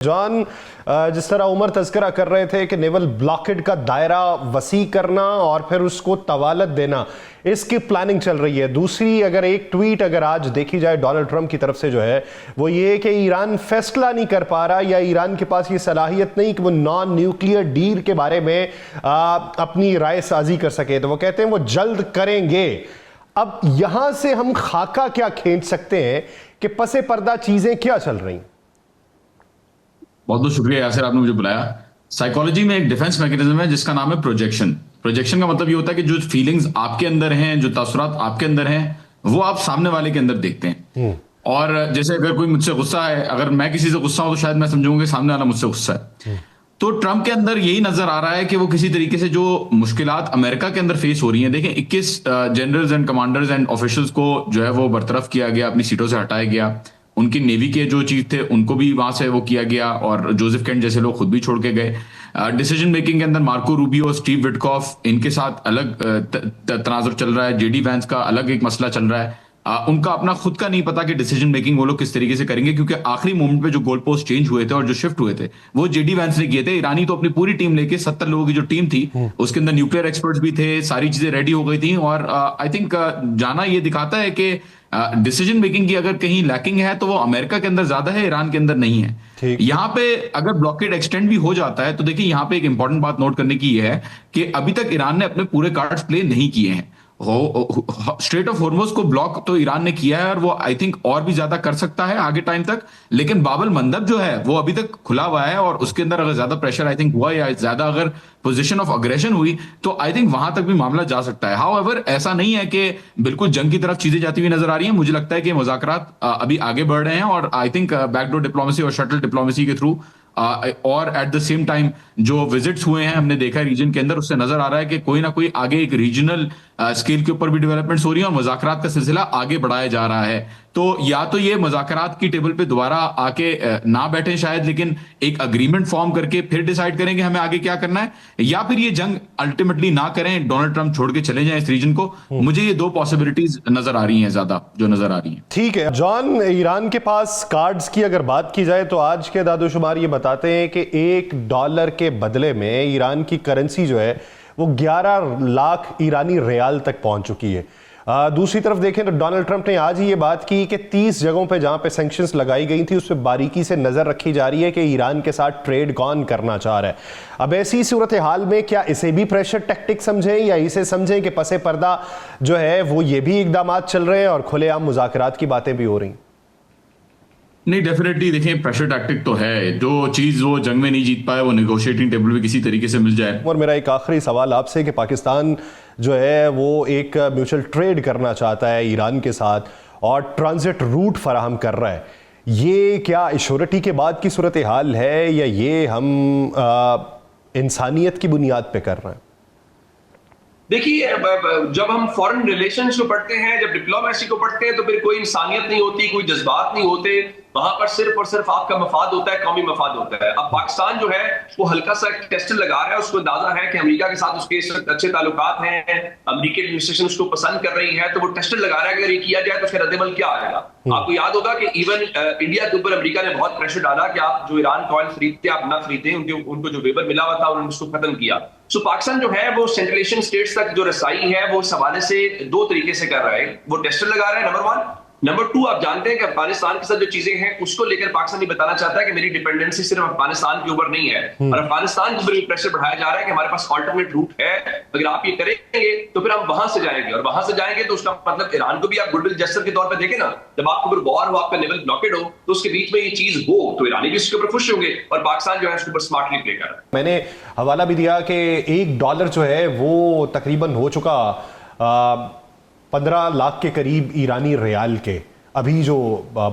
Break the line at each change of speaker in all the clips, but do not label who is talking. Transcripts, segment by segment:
John, जिस तरह उमर तज़किरा कर रहे थे कि नेवल ब्लॉकेड का दायरा वसी करना और फिर उसको तवालत देना, इसकी प्लानिंग चल रही है। दूसरी अगर एक ट्वीट अगर आज देखी जाए डोनाल्ड ट्रंप की तरफ से जो है वो ये कि ईरान फैसला नहीं कर पा रहा या ईरान के पास ये सलाहियत नहीं कि वो नॉन न्यूक्लियर डील के बारे में अपनी राय साजी कर सके। तो वो कहते हैं वो जल्द करेंगे। अब यहां से हम खाका क्या खींच सकते हैं कि पसे पर्दा चीजें क्या चल रही?
बहुत बहुत शुक्रिया यासिर, आपने मुझे बुलाया। साइकोलॉजी में एक डिफेंस मैकेनिज्म है जिसका नाम है प्रोजेक्शन। प्रोजेक्शन का मतलब ये होता है कि जो फीलिंग्स आपके अंदर हैं, जो तासुरात आपके अंदर हैं, वो आप सामने वाले के अंदर देखते हैं। और जैसे अगर कोई मुझसे गुस्सा है, अगर मैं किसी से गुस्सा हूं तो शायद मैं समझूंगा कि सामने वाला मुझसे गुस्सा है। तो ट्रंप के अंदर यही नजर आ रहा है कि वो किसी तरीके से जो मुश्किलात अमेरिका के अंदर फेस हो रही हैं, देखें 21 generals and commanders and officials को जो है वो बरतरफ किया गया, अपनी सीटों से हटाया गया। उनकी नेवी के जो चीफ थे उनको भी वहां से वो किया गया और जोसेफ केंट जैसे लोग खुद भी छोड़ के गए। डिसीजन मेकिंग के अंदर मार्को रूबियो, स्टीव विटकॉफ, इनके साथ अलग तनाजुर चल रहा है। जेडी वैंस का अलग एक मसला चल रहा है। उनका अपना खुद का नहीं पता कि डिसीजन मेकिंग वो लोग किस तरीके से करेंगे, क्योंकि आखिरी मोमेंट पे जो गोल पोस्ट चेंज हुए थे और जो शिफ्ट हुए थे वो जेडी वैंस ने किए थे। ईरानी तो अपनी पूरी टीम लेके 70 लोगों की जो टीम थी उसके अंदर न्यूक्लियर एक्सपर्ट्स भी थे, सारी चीजें रेडी हो गई थी। और आई थिंक जाना ये दिखाता है कि डिसीजन मेकिंग की अगर कहीं लैकिंग है तो वो अमेरिका के अंदर ज्यादा है, ईरान के अंदर नहीं है। यहाँ पे अगर ब्लॉकेड एक्सटेंड भी हो जाता है तो देखिए यहाँ पे एक इंपॉर्टेंट बात नोट करने की ये है कि अभी तक ईरान ने अपने पूरे कार्ड्स प्ले नहीं किए हैं। स्ट्रेट ऑफ हॉर्मुज को ब्लॉक तो ईरान ने किया है और वो आई थिंक और भी ज्यादा कर सकता है आगे टाइम तक, लेकिन बाबल मंदब जो है वो अभी तक खुला हुआ है और उसके अंदर अगर ज्यादा प्रेशर आई थिंक हुआ या ज्यादा अगर पोजीशन ऑफ अग्रेशन हुई तो आई थिंक वहां तक भी मामला जा सकता है। हाउएवर ऐसा नहीं है कि बिल्कुल जंग की तरफ चीजें जाती हुई नजर आ रही हैं। मुझे लगता है कि मुज़ाकरात अभी आगे बढ़ रहे हैं और आई थिंक बैकडोर डिप्लोमेसी और शटल डिप्लोमेसी के थ्रू और एट द सेम टाइम जो विजिट्स हुए हैं हमने देखा रीजन के अंदर, उससे नजर आ रहा है कि कोई ना कोई आगे एक रीजनल स्केल के ऊपर भी डेवलपमेंट्स हो रही है और मुज़ाकरात का सिलसिला आगे बढ़ाया जा रहा है। तो या तो ये मुज़ाकरात की टेबल पे दोबारा आके ना बैठे शायद, लेकिन एक अग्रीमेंट फॉर्म करके फिर डिसाइड करें कि हमें आगे क्या करना है, या फिर ये जंग अल्टीमेटली ना करें, डोनाल्ड ट्रंप छोड़ के चले जाएं इस रीजन को। मुझे ये दो पॉसिबिलिटीज नजर आ रही हैं, ज्यादा जो नजर आ रही हैं।
ठीक है जॉन, ईरान के पास कार्ड्स की अगर बात की जाए तो आज के दादोशुमार ये बताते हैं कि $1 के बदले में ईरान की करेंसी जो है वो 11 लाख ईरानी रियाल तक पहुंच चुकी है। दूसरी तरफ देखें तो डोनाल्ड ट्रंप ने आज ही ये बात की कि 30 जगहों पे जहां पे सैंक्शंस लगाई गई थी उस पर बारीकी से नजर रखी जा रही है कि ईरान के साथ ट्रेड कौन करना चाह रहा है। अब ऐसी सूरत हाल में क्या इसे भी प्रेशर टैक्टिक समझें या इसे समझें कि पसे पर्दा जो है वो ये भी इकदामात चल रहे हैं और खुलेआम मुज़ाकरात की बातें भी हो रही?
नहीं, डेफिनेटली देखें प्रेशर टैक्टिक तो है। जो चीज वो जंग में नहीं जीत पाए वो नेगोशिएटिंग टेबल पे किसी तरीके से मिल जाए।
और मेरा एक आखिरी सवाल आपसे कि पाकिस्तान जो है वो एक म्यूचुअल ट्रेड करना चाहता है ईरान के साथ और ट्रांजिट रूट फराहम कर रहा है, ये क्या इश्योरिटी के बाद की सूरत हाल है या ये हम इंसानियत की बुनियाद पे कर रहे हैं?
देखिए, जब हम फॉरेन रिलेशंस को पढ़ते हैं, जब डिप्लोमेसी को पढ़ते हैं तो फिर कोई इंसानियत नहीं होती, कोई जज्बात नहीं होते। वहां पर सिर्फ और सिर्फ आपका मफाद होता है, कौमी मफाद होता है। अब पाकिस्तान जो है वो हल्का सा टेस्ट लगा रहा है, उसको अंदाजा है कि अमेरिका के साथ उसके अच्छे ताल्लुकात हैं, अमेरिकी एडमिनिस्ट्रेशन उसको पसंद कर रही है, तो वो टेस्ट लगा रहा है कि अगर ये किया जाए तो उसका रद्देमल क्या आएगा। आपको याद होगा कि इवन इंडिया के ऊपर अमेरिका ने बहुत प्रेशर डाला कि आप जो ईरान का ऑयल खरीदते आप ना खरीदें, उनको जो वेबर मिला हुआ था उन्होंने उसको खत्म किया। सो पाकिस्तान जो है वो सेंट्रल एशियन स्टेट्स तक जो रसाई है वो इस हवाले से दो तरीके से कर रहा है। वो टेस्टर लगा रहा है, नंबर 1। नंबर 2, आप जानते हैं कि अफगानिस्तान के साथ जो चीजें हैं उसको लेकर पाकिस्तान ये बताना चाहता है कि मेरी डिपेंडेंसी सिर्फ अफगानिस्तान के ऊपर नहीं है और अफगानिस्तान के ऊपर भी प्रेशर बढ़ाया जा रहा है कि हमारे पास अल्टरनेट रूट है, अगर आप ये करेंगे तो फिर हम वहां से जाएंगे, और वहां से जाएंगे तो उसका मतलब ईरान को भी आप गुडविल जेस्चर के तौर पर देखें ना, जब आपके ऊपर वॉर हो, आपका नेवल ब्लॉकेड हो, तो उसके बीच में ये चीज हो तो ईरानी भी इसके ऊपर खुश होंगे और पाकिस्तान जो है उसके ऊपर स्मार्टली प्ले कर रहा है।
मैंने हवाला भी दिया कि $1 जो है वो तकरीबन हो चुका 15 लाख के करीब ईरानी रियाल के अभी जो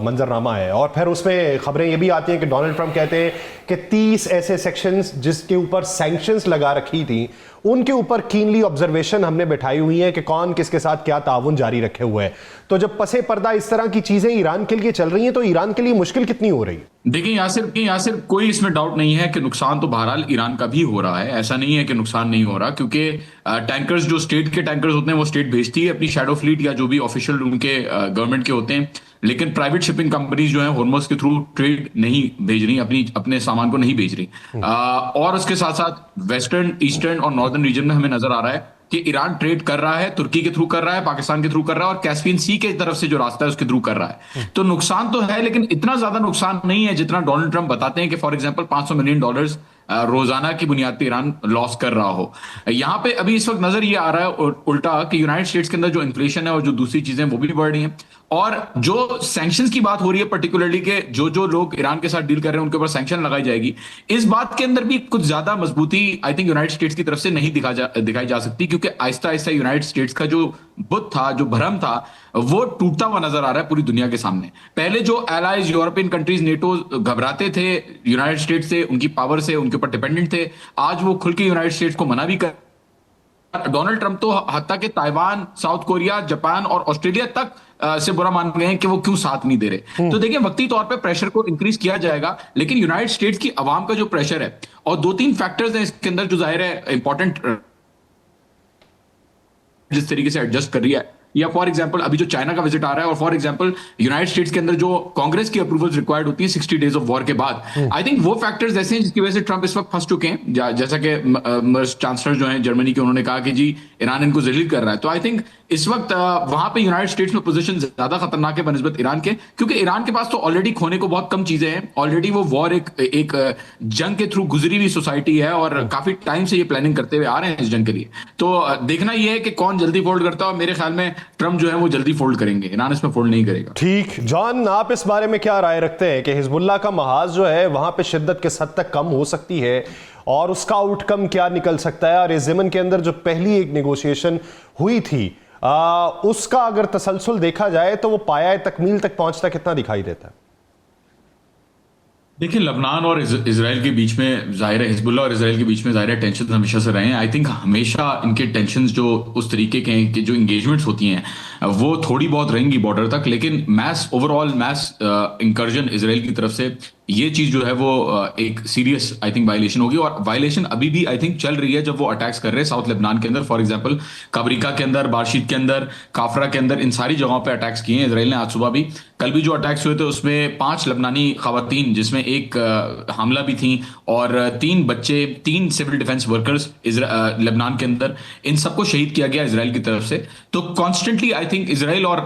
मंजरनामा है। और फिर उसमें खबरें ये भी आती हैं कि डोनाल्ड ट्रंप कहते हैं कि 30 ऐसे सेक्शंस जिसके ऊपर सैंक्शंस लगा रखी थी उनके ऊपर कीनली ऑब्जर्वेशन हमने बैठाई हुई है कि कौन किसके साथ क्या ताउन जारी रखे हुए है। तो जब पसे पर्दा इस तरह की चीजें ईरान के लिए चल रही हैं तो ईरान के लिए मुश्किल कितनी हो रही है?
देखिए यासिर कोई इसमें डाउट नहीं है कि नुकसान तो बहरहाल ईरान का भी हो रहा है, ऐसा नहीं है कि नुकसान नहीं हो रहा, क्योंकि टैंकर्स जो स्टेट के टैंकर्स होते हैं वो स्टेट भेजती है अपनी शैडो फ्लीट या जो भी ऑफिशियल उनके गवर्नमेंट के होते हैं। लेकिन प्राइवेट शिपिंग कंपनीज जो है हॉर्मोज के थ्रू ट्रेड नहीं भेज रही, अपने सामान को नहीं भेज रही। और उसके साथ साथ वेस्टर्न, ईस्टर्न और नॉर्दर्न रीजन में हमें नजर आ रहा है कि ईरान ट्रेड कर रहा है, तुर्की के थ्रू कर रहा है, पाकिस्तान के थ्रू कर रहा है, और कैस्पियन सी के तरफ से जो रास्ता है उसके थ्रू कर रहा है। तो नुकसान तो है, लेकिन इतना ज्यादा नुकसान नहीं है जितना डोनाल्ड ट्रंप बताते हैं कि फॉर एग्जांपल $500 मिलियन रोजाना की बुनियाद पर ईरान लॉस कर रहा हो। यहां पे अभी इस वक्त नजर ये आ रहा है उल्टा कि यूनाइटेड स्टेट्स के अंदर जो इन्फ्लेशन है और जो दूसरी चीजें वो भी बढ़ रही हैं, और जो सैंक्शंस की बात हो रही है पर्टिकुलरली के जो लोग ईरान के साथ डील कर रहे हैं उनके ऊपर सैंक्शन लगाई जाएगी, इस बात के अंदर भी कुछ ज्यादा मजबूती आई थिंक यूनाइटेड स्टेट्स की तरफ से नहीं दिखाई जा सकती, क्योंकि आहिस्ता आहिस्ता यूनाइटेड स्टेट्स का जो बुत था, जो भरम था, वो टूटता हुआ नजर आ रहा है पूरी दुनिया के सामने। पहले जो एलाइज यूरोपियन कंट्रीज नेटो घबराते थे यूनाइटेड स्टेट्स से, उनकी पावर से, उनके ऊपर डिपेंडेंट थे, आज वो खुल के यूनाइटेड स्टेट्स को मना भी कर। डोनाल्ड ट्रंप तो हत्ता के ताइवान, साउथ कोरिया, जापान और ऑस्ट्रेलिया तक से बुरा मान गए हैं कि वो क्यों साथ नहीं दे रहे। तो देखिए, वक्ती तौर पे प्रेशर को इंक्रीज किया जाएगा, लेकिन यूनाइटेड स्टेट्स की आवाम का जो प्रेशर है, और 2-3 फैक्टर्स हैं इसके अंदर जो जाहिर है इंपॉर्टेंट, जिस तरीके से एडजस्ट कर रही है, या फॉर एग्जांपल अभी जो चाइना का विजिट आ रहा है, और फॉर एग्जांपल यूनाइटेड स्टेट्स के अंदर जो कांग्रेस की अप्रूवल्स रिक्वायर्ड होती है 60 डेज ऑफ वॉर के बाद, आई थिंक वो फैक्टर्स ऐसे हैं जिसकी वजह से ट्रंप इस वक्त फंस चुके हैं। जैसा कि चांसलर जो हैं जर्मनी के, उन्होंने कहा कि जी ईरान इनको जलील कर रहा है। तो आई थिंक इस वक्त वहां पे यूनाइटेड स्टेट्स में पोजीशन ज्यादा खतरनाक है बनस्बत ईरान के, क्योंकि ईरान के पास तो ऑलरेडी खोने को बहुत कम चीजें हैं। ऑलरेडी वो वॉर एक जंग के थ्रू गुजरी हुई सोसाइटी है, और काफी टाइम से ये प्लानिंग करते हुए आ रहे हैं इस जंग के लिए। तो देखना ये है कि कौन जल्दी फोल्ड करता है, और मेरे ख्याल में ट्रंप जो है वो जल्दी फोल्ड करेंगे, ईरान इसमें फोल्ड नहीं करेगा।
ठीक, जॉन, आप इस बारे में क्या राय रखते हैं कि हिजबुल्लाह का महाज जो है वहां पे शिद्दत किस हद तक कम हो सकती है, और उसका आउटकम क्या निकल सकता है, और इस ज़मन के अंदर जो पहली एक नेगोशिएशन हुई थी उसका अगर तसलसल देखा जाए तो वो पाया तकमील तक पहुंचता कितना दिखाई देता है?
देखिए, लबनान और इजराइल के बीच में जाहिर है, हिजबुल्लाह और इजराइल के बीच में जाहिर है टेंशन हमेशा से रहे हैं। आई थिंक हमेशा इनके टेंशन जो उस तरीके के हैं कि जो इंगेजमेंट्स होती हैं वो थोड़ी बहुत रहेंगी बॉर्डर तक, लेकिन ओवरऑल मैस इंकर्जन इजराइल की तरफ से ये चीज जो है वो एक सीरियस आई थिंक वायलेशन होगी, और वायलेशन अभी भी आई थिंक चल रही है जब वो अटैक्स कर रहे हैं साउथ लेबनान के अंदर। फॉर एग्जांपल काबरिका के अंदर, बारशीत के अंदर, काफरा के अंदर, इन सारी जगहों पे अटैक्स किए हैं इजराइल ने। आज सुबह भी, कल भी जो अटैक्स हुए थे उसमें 5 लेबनानी खवातीन, जिसमें एक हामला भी थी, और 3 बच्चे, 3 सिविल डिफेंस वर्कर्स लेबनान के अंदर, इन सबको शहीद किया गया इजराइल की तरफ से। तो कॉन्स्टेंटली आई थिंक इजराइल और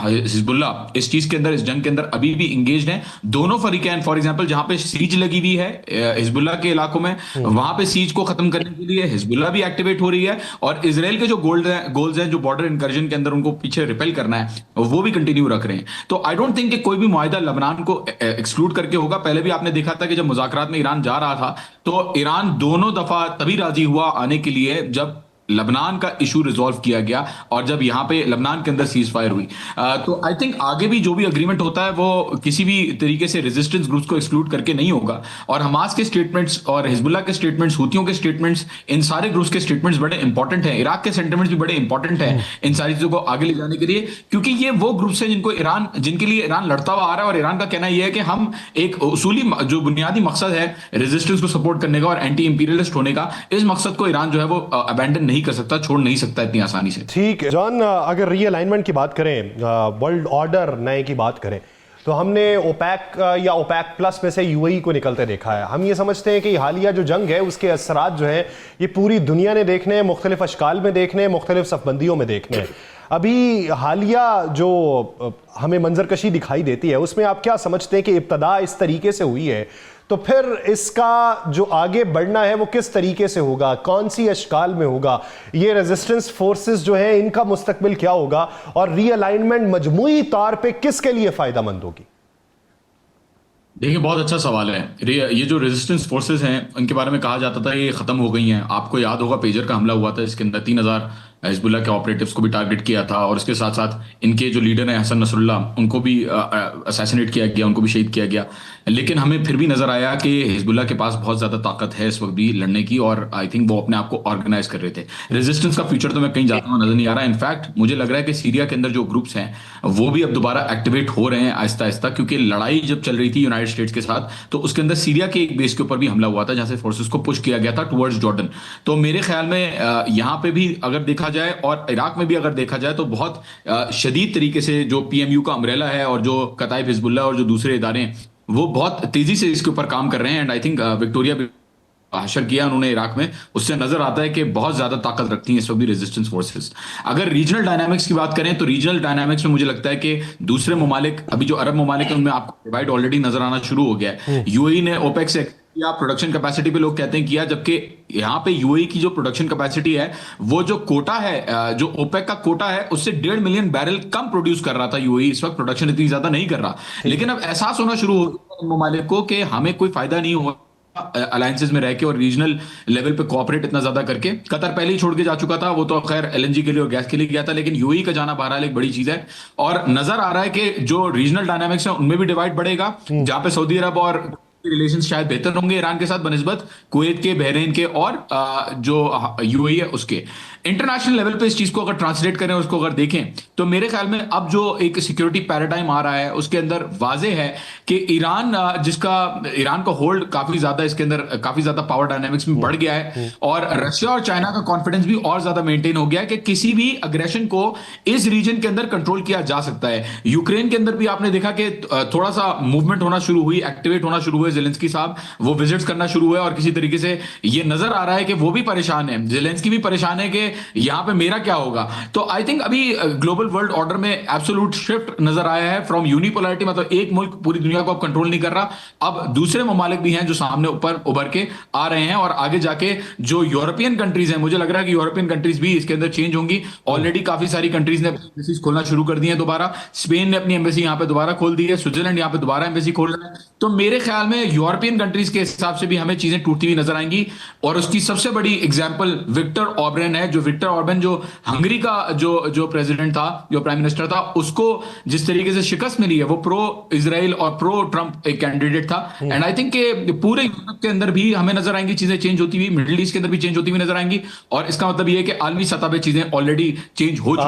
हिजबुल्लाह इस चीज के अंदर, इस जंग के अंदर अभी भी इंगेज्ड हैं। दोनों फरीकैन, फॉर एग्जांपल जहां पे सीज लगी हुई है हिजबुल्लाह के इलाकों में, वहां पे सीज को खत्म करने के लिए हिजबुल्लाह भी एक्टिवेट हो रही है, और इजराइल के जो गोल्स हैं जो बॉर्डर इंकर्जन के अंदर उनको पीछे रिपेल करना है, वो भी कंटिन्यू रख रहे हैं। तो आई डोंट थिंक कि कोई भी मुआहिदा लेबनान को एक्सक्लूड करके होगा। पहले भी आपने देखा था कि जब मुज़ाकरात में ईरान जा रहा था तो ईरान दोनों दफा तभी राजी हुआ आने के लिए जब लबनान का इशू रिजॉल्व किया गया, और जब यहां पे लबनान के अंदर सीज फायर हुई। तो आई थिंक आगे भी जो भी अग्रीमेंट होता है वो किसी भी तरीके से रेजिस्टेंस ग्रुप्स को एक्सक्लूड करके नहीं होगा। और हमास के स्टेटमेंट्स और हिजबुल्लाह के स्टेटमेंट्स, हुतियों के स्टेटमेंट्स, इन सारे ग्रुप्स के स्टेटमेंट्स बड़े इंपॉर्टेंट हैं। इराक के सेंटिमेंट्स भी बड़े इंपॉर्टेंट हैं इन सारी चीजों को आगे ले जाने के लिए, क्योंकि ये वो ग्रुप्स हैं जिनके लिए ईरान लड़ता हुआ आ रहा है। और ईरान का कहना यह है कि हम एक उसूली जो बुनियादी मकसद है रेजिस्टेंस को सपोर्ट करने का और एंटी इंपीरियलिस्ट होने का, इस मकसद को ईरान जो है वो अबैंडन नहीं कर सकता, छोड़ नहीं सकता इतनी आसानी से।
ठीक, जॉन, अगर रीअलाइनमेंट की बात करें, वर्ल्ड ऑर्डर नए की बात करें, तो हमने ओपेक या ओपेक प्लस में से यूएई को निकलते देखा है। हम ये समझते हैं कि हालिया जो जंग है उसके असरात जो है ये पूरी दुनिया ने देखने हैं, मुख्तलिफ अशकाल में देखने हैं, मुख्तलिफ सफबंदियों में देखने हैं। अभी हालिया जो हमें मंजरकशी दिखाई देती है उसमें आप क्या समझते हैं कि इब्तदा इस तरीके से हुई है, तो फिर इसका जो आगे बढ़ना है वो किस तरीके से होगा, कौन सी अशकाल में होगा, ये रेजिस्टेंस फोर्सेस जो है इनका मुस्तकबिल क्या होगा, और रीअलाइनमेंट मजमूई तौर पे किसके लिए फायदेमंद होगी?
देखिए, बहुत अच्छा सवाल है। ये जो रेजिस्टेंस फोर्सेस हैं उनके बारे में कहा जाता था ये खत्म हो गई हैं। आपको याद होगा पेजर का हमला हुआ था, इसके अंदर 3000 हिजबुल्लाह के ऑपरेटिव्स को भी टारगेट किया था, और इसके साथ साथ इनके जो लीडर हैं हसन नसरुल्लाह, उनको भी असैसिनेट किया गया, उनको भी शहीद किया गया। लेकिन हमें फिर भी नजर आया कि हिजबुल्लाह के पास बहुत ज्यादा ताकत है इस वक्त भी लड़ने की, और आई थिंक वो अपने आप को ऑर्गेनाइज कर रहे थे। रेजिस्टेंस का फ्यूचर तो मैं कहीं जाता हुआ नजर नहीं आ रहा। इनफैक्ट मुझे लग रहा है कि सीरिया के अंदर जो ग्रुप्स हैं वो भी अब दोबारा एक्टिवेट हो रहे हैं आहिस्ता आहिस्ता, क्योंकि लड़ाई जब चल रही थी यूनाइटेड स्टेट्स के साथ तो उसके अंदर सीरिया के एक बेस के ऊपर भी हमला हुआ था जहां से फोर्सेस को पुश किया गया था टुवर्ड्स जॉर्डन। तो मेरे ख्याल में यहाँ पे भी अगर देखा जाए और इराक में भी अगर देखा जाए तो बहुत शदीद तरीके से जो पीएमयू का अम्ब्रेला है और जो कताइब हिजबुल्लाह और जो दूसरे इदारे हैं वो बहुत तेजी से इसके ऊपर काम कर रहे हैं। एंड आई थिंक विक्टोरिया भी हशर किया उन्होंने इराक में, उससे नजर आता है कि बहुत ज्यादा ताकत रखती हैं इस वक्त भी रेजिस्टेंस फोर्सेस। अगर रीजनल डायनामिक्स की बात करें तो रीजनल डायनामिक्स में मुझे लगता है कि दूसरे ममालिक, अभी जो अरब ममालिक है उनमें आपको डिवाइड ऑलरेडी नजर आना शुरू हो गया है। यूएई ने ओपेक से या प्रोडक्शन कैपेसिटी पे लोग कहते हैं किया, जबकि यहाँ पे यूएई की जो प्रोडक्शन कैपेसिटी है वो जो कोटा है, जो ओपेक का कोटा है उससे 1.5 मिलियन बैरल कम प्रोड्यूस कर रहा था यूएई, इस वक्त प्रोडक्शन इतनी ज्यादा नहीं कर रहा। लेकिन अब एहसास होना शुरू हो गया ममालिक को कि हमें कोई फायदा नहीं हो अलायंसेस में रह के और रीजनल लेवल पे कोऑपरेट इतना ज्यादा करके। कतर पहले ही छोड़ के जा चुका था, वो तो खैर एलएनजी के लिए और गैस के लिए गया था, लेकिन यूएई का जाना बहरहाल एक बड़ी चीज है। और नजर आ रहा है कि जो रीजनल डायनामिक्स है उनमें भी डिवाइड बढ़ेगा, जहां पे सऊदी अरब और रिलेशन शायद बेहतर होंगे ईरान के साथ बनिस्बत कुवैत के, बहरीन के और जो यूएई है उसके। इंटरनेशनल लेवल पे इस चीज को अगर ट्रांसलेट करें और उसको अगर देखें तो मेरे ख्याल में अब जो एक सिक्योरिटी पैराडाइम आ रहा है उसके अंदर वाजे है कि ईरान का होल्ड काफी ज्यादा, इसके अंदर काफी ज्यादा पावर डायनामिक्स में बढ़ गया है और रशिया और चाइना का कॉन्फिडेंस भी और ज्यादा मेंटेन हो गया है कि किसी भी अग्रेशन को इस रीजन के अंदर कंट्रोल किया जा सकता है। यूक्रेन के अंदर भी आपने देखा कि थोड़ा सा मूवमेंट होना शुरू हुई, एक्टिवेट होना शुरू हुए, जेलेंस्की साहब वो विजिट्स करना शुरू हुए और किसी तरीके से ये नजर आ रहा है कि वो भी परेशान है, जेलेंस्की भी परेशान है कि यहां पे मेरा क्या होगा। तो आई थिंक अभी ग्लोबल वर्ल्ड ऑर्डर में एब्सोल्यूट शिफ्ट नजर आया है फ्रॉम यूनिपोलैरिटी, मतलब एक मुल्क पूरी दुनिया को अब कंट्रोल नहीं कर रहा, अब दूसरे ममालिक भी हैं जो सामने ऊपर उभर के आ रहे हैं। और आगे जाके जो यूरोपियन कंट्रीज हैं, मुझे लग रहा है कि यूरोपियन कंट्रीज भी इसके अंदर चेंज होंगी। ऑलरेडी काफी सारी कंट्रीज ने एम्बेसीज खोलना शुरू कर दी है दोबारा, स्पेन ने अपनी एम्बेसी यहां पे दोबारा खोल दी है, स्विट्जरलैंड यहां पे दोबारा एम्बेसी खोल रहा है। तो मेरे ख्याल में यूरोपियन कंट्रीज के हिसाब से भी हमें चीजें टूटती हुई नजर आएंगी। और उसकी सबसे बड़ी एग्जांपल विक्टर ऑर्बन है, जो विक्टर ऑर्बन जो हंगरी का जो प्रेसिडेंट था, जो प्राइम मिनिस्टर था, उसको जिस तरीके से शिकस्त मिली है, वो प्रो इजराइल और प्रो ट्रंप एक कैंडिडेट था। एंड आई थिंक कि पूरे यूरोप के अंदर भी हमें नजर आएंगी चीजें चेंज होती हुई, मिडिल ईस्ट के अंदर भी चेंज होती हुई नजर आएंगी। और इसका मतलब ये है कि आलमी सतह पे चीजें ऑलरेडी चेंज हो चुकी